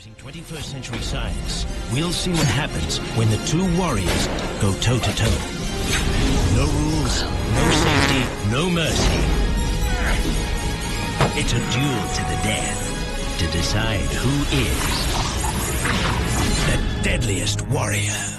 Using 21st century science, we'll see what happens when the two warriors go toe-to-toe. No rules, no safety, no mercy. It's a duel to the death to decide who is the deadliest warrior.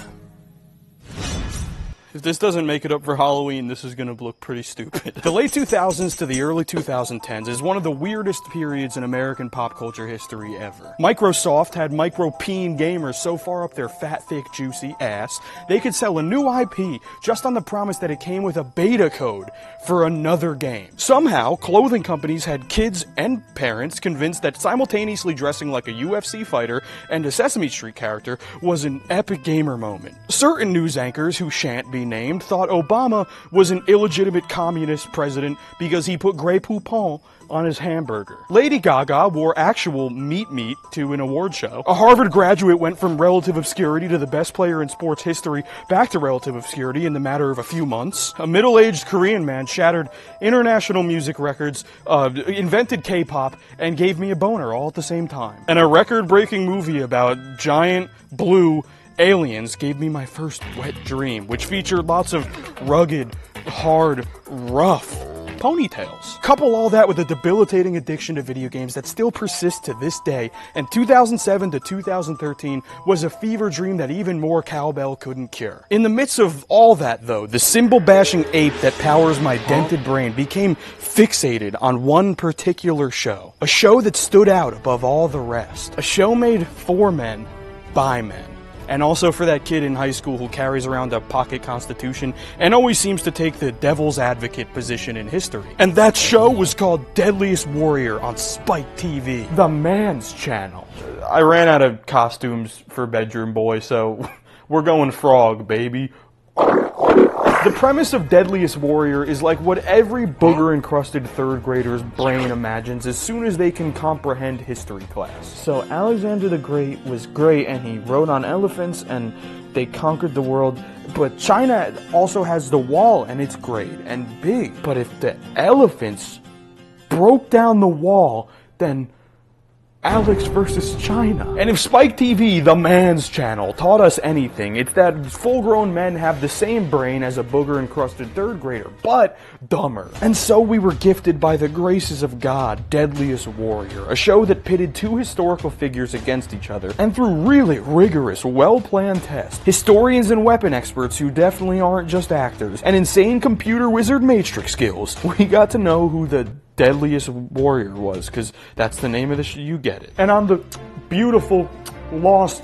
If this doesn't make it up for Halloween, this is gonna look pretty stupid. The late 2000s to the early 2010s is one of the weirdest periods in American pop culture history ever. Microsoft had micro-peen gamers so far up their fat, thick, juicy ass, they could sell a new IP just on the promise that it came with a beta code for another game. Somehow, clothing companies had kids and parents convinced that simultaneously dressing like a UFC fighter and a Sesame Street character was an epic gamer moment. Certain news anchors who shan't be named thought Obama was an illegitimate communist president because he put Grey Poupon on his hamburger. Lady Gaga wore actual meat to an award show. A Harvard graduate went from relative obscurity to the best player in sports history back to relative obscurity in the matter of a few months. A middle-aged Korean man shattered international music records, invented K-pop, and gave me a boner all at the same time. And a record-breaking movie about giant blue aliens gave me my first wet dream, which featured lots of rugged, hard, rough ponytails. Couple all that with a debilitating addiction to video games that still persists to this day, and 2007 to 2013 was a fever dream that even more cowbell couldn't cure. In the midst of all that, though, the cymbal-bashing ape that powers my dented brain became fixated on one particular show. A show that stood out above all the rest. A show made for men, by men. And also for that kid in high school who carries around a pocket constitution and always seems to take the devil's advocate position in history. And that show was called Deadliest Warrior on Spike TV, the man's channel. I ran out of costumes for Bedroom Boy, so we're going frog, baby. The premise of Deadliest Warrior is like what every booger-encrusted third grader's brain imagines as soon as they can comprehend history class. So Alexander the Great was great, and he rode on elephants, and they conquered the world. But China also has the wall, and it's great and big. But if the elephants broke down the wall, then Alex versus China. And if Spike TV, the man's channel, taught us anything, it's that full-grown men have the same brain as a booger-encrusted third grader, but dumber. And so we were gifted by the graces of God, Deadliest Warrior, a show that pitted two historical figures against each other, and through really rigorous, well-planned tests, historians and weapon experts who definitely aren't just actors, and insane computer wizard matrix skills, we got to know who the Deadliest Warrior was, because that's the name of the show. You get it. And on the beautiful lost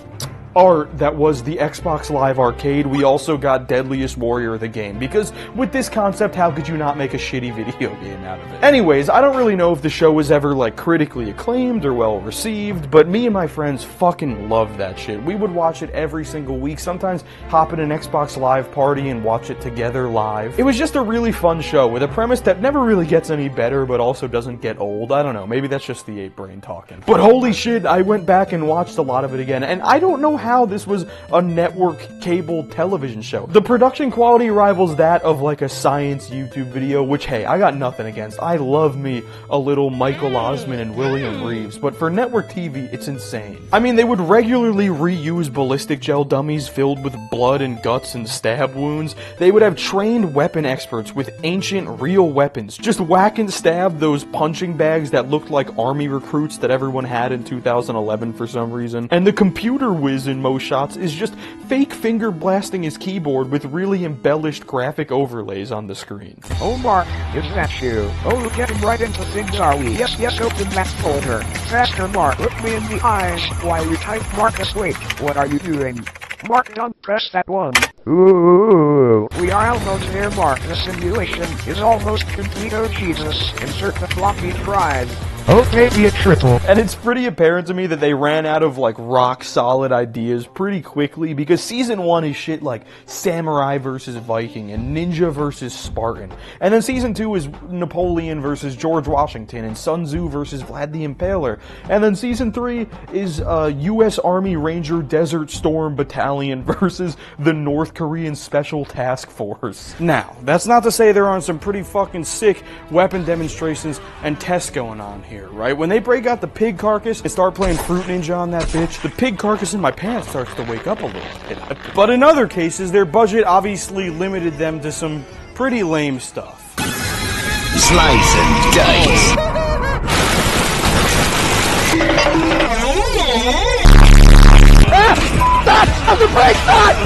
art that was the Xbox Live Arcade, we also got Deadliest Warrior the game, because with this concept, how could you not make a shitty video game out of it? Anyways, I don't really know if the show was ever like critically acclaimed or well received, but me and my friends fucking loved that shit. We would watch it every single week, sometimes hop in an Xbox Live party and watch it together live. It was just a really fun show with a premise that never really gets any better but also doesn't get old. I don't know, maybe that's just the ape brain talking. But holy shit, I went back and watched a lot of it again, and I don't know how this was a network cable television show. The production quality rivals that of like a science YouTube video, which hey, I got nothing against. I love me a little Michael Osmond and William Reeves, but for network TV, it's insane. I mean, they would regularly reuse ballistic gel dummies filled with blood and guts and stab wounds. They would have trained weapon experts with ancient real weapons just whack and stab those punching bags that looked like army recruits that everyone had in 2011 for some reason. And the computer whiz in most shots is just fake finger blasting his keyboard with really embellished graphic overlays on the screen. Oh Mark, is that you? Oh, getting right into things are we? Yes, open that folder. Faster Mark, look me in the eyes while you type Marcus. Wait, what are you doing? Mark, don't press that one. Ooh, we are almost there, Mark. The simulation is almost complete. Oh Jesus, insert the floppy drive. Okay, be a triple. And it's pretty apparent to me that they ran out of like rock solid ideas pretty quickly, because season 1 is shit like Samurai versus Viking and Ninja versus Spartan. And then season 2 is Napoleon versus George Washington and Sun Tzu versus Vlad the Impaler. And then season 3 is US Army Ranger Desert Storm Battalion versus the North Korean Special Task Force. Now, that's not to say there aren't some pretty fucking sick weapon demonstrations and tests going on here. here, right? When they break out the pig carcass and start playing Fruit Ninja on that bitch, the pig carcass in my pants starts to wake up a little bit. But in other cases, their budget obviously limited them to some pretty lame stuff. Slice and dice. Stop the brake! Stop!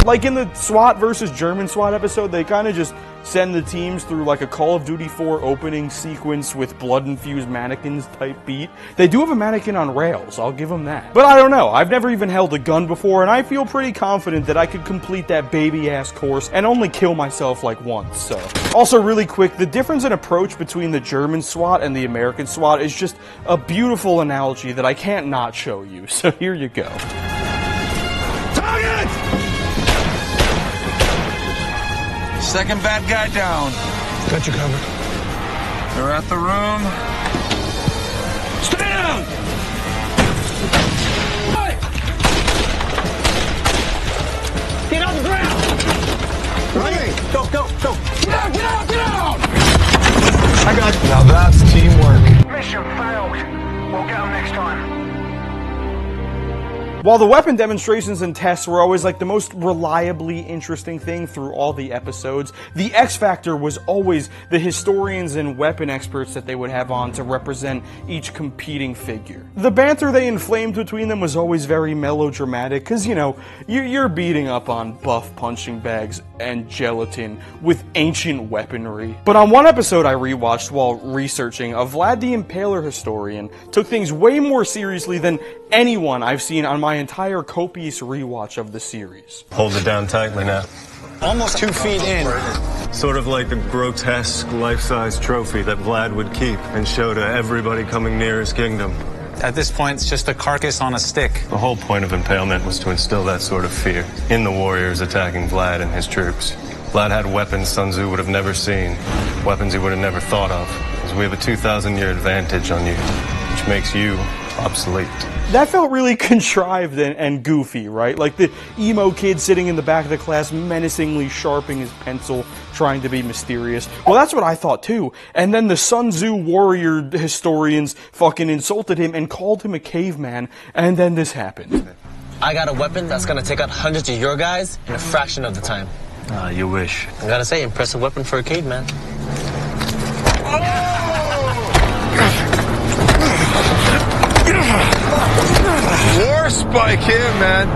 Like in the SWAT versus German SWAT episode, they kind of just send the teams through like a Call of Duty 4 opening sequence with blood-infused mannequins type beat. They do have a mannequin on rails, I'll give them that. But I don't know, I've never even held a gun before, and I feel pretty confident that I could complete that baby-ass course and only kill myself like once, so. Also, really quick, the difference in approach between the German SWAT and the American SWAT is just a beautiful analogy that I can't not show you, so here you go. Target! Second bad guy down. Got you covered. They're at the room. Stay down! Hey! Get on the ground! Running! Go! Get out! Get out! I got you. Now that's teamwork. Mission failed. We'll get them next time. While the weapon demonstrations and tests were always like the most reliably interesting thing through all the episodes, the X factor was always the historians and weapon experts that they would have on to represent each competing figure. The banter they inflamed between them was always very melodramatic, because, you know, you're beating up on buff punching bags and gelatin with ancient weaponry. But on one episode I rewatched while researching, a Vlad the Impaler historian took things way more seriously than anyone I've seen on my entire copious rewatch of the series. Hold it down tightly now. Almost 2 feet in. Sort of like the grotesque life-size trophy that Vlad would keep and show to everybody coming near his kingdom. At this point, it's just a carcass on a stick. The whole point of impalement was to instill that sort of fear in the warriors attacking Vlad and his troops. Vlad had weapons Sun Tzu would have never seen, weapons he would have never thought of. Because we have a 2,000-year advantage on you, which makes you obsolete. That felt really contrived and goofy, right? Like the emo kid sitting in the back of the class menacingly sharpening his pencil, trying to be mysterious. Well, that's what I thought too. And then the Sun Tzu warrior historians fucking insulted him and called him a caveman, and then this happened. I got a weapon that's gonna take out hundreds of your guys in a fraction of the time. You wish. I gotta say, impressive weapon for a caveman. War spike here, man.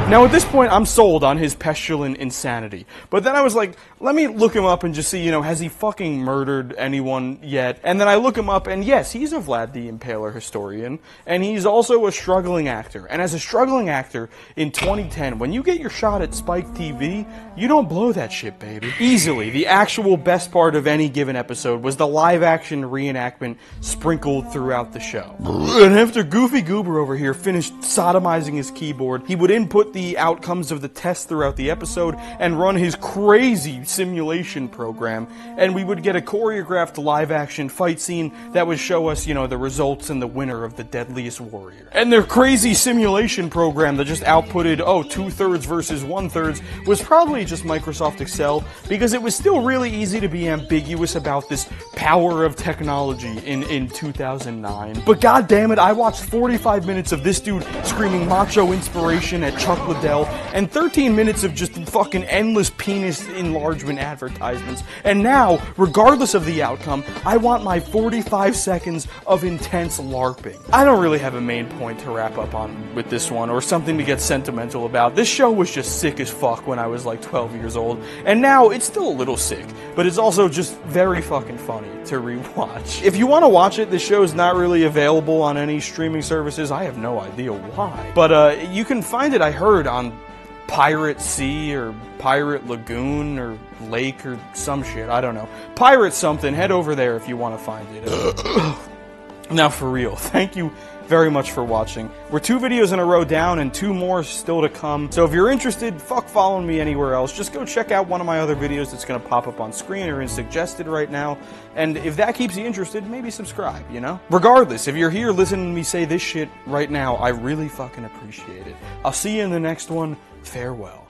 Now at this point, I'm sold on his pestilent insanity. But then I was like, let me look him up and just see, you know, has he fucking murdered anyone yet? And then I look him up, and yes, he's a Vlad the Impaler historian, and he's also a struggling actor. And as a struggling actor, in 2010, when you get your shot at Spike TV, you don't blow that shit, baby. Easily, the actual best part of any given episode was the live-action reenactment sprinkled throughout the show. And after Goofy Goober over here finished sodomizing his keyboard, he would input the outcomes of the tests throughout the episode and run his crazy simulation program, and we would get a choreographed live-action fight scene that would show us, you know, the results and the winner of the Deadliest Warrior. And their crazy simulation program that just outputted, 2/3 versus 1/3 was probably just Microsoft Excel, because it was still really easy to be ambiguous about this power of technology in 2009. But god damn it, I watched 45 minutes of this dude screaming macho inspiration at Chuck Liddell, and 13 minutes of just fucking endless penis enlargement advertisements. And now, regardless of the outcome, I want my 45 seconds of intense LARPing. I don't really have a main point to wrap up on with this one, or something to get sentimental about. This show was just sick as fuck when I was like 12 years old, and now it's still a little sick, but it's also just very fucking funny to rewatch. If you want to watch it, this show is not really available on any streaming services. I have no idea why. But you can find it, I heard, on Pirate Sea or Pirate Lagoon or Lake or some shit. I don't know. Pirate something. Head over there if you want to find it. Now for real, thank you very much for watching. We're 2 videos in a row down and 2 more still to come. So if you're interested, fuck following me anywhere else. Just go check out one of my other videos that's going to pop up on screen or is suggested right now. And if that keeps you interested, maybe subscribe, you know? Regardless, if you're here listening to me say this shit right now, I really fucking appreciate it. I'll see you in the next one. Farewell.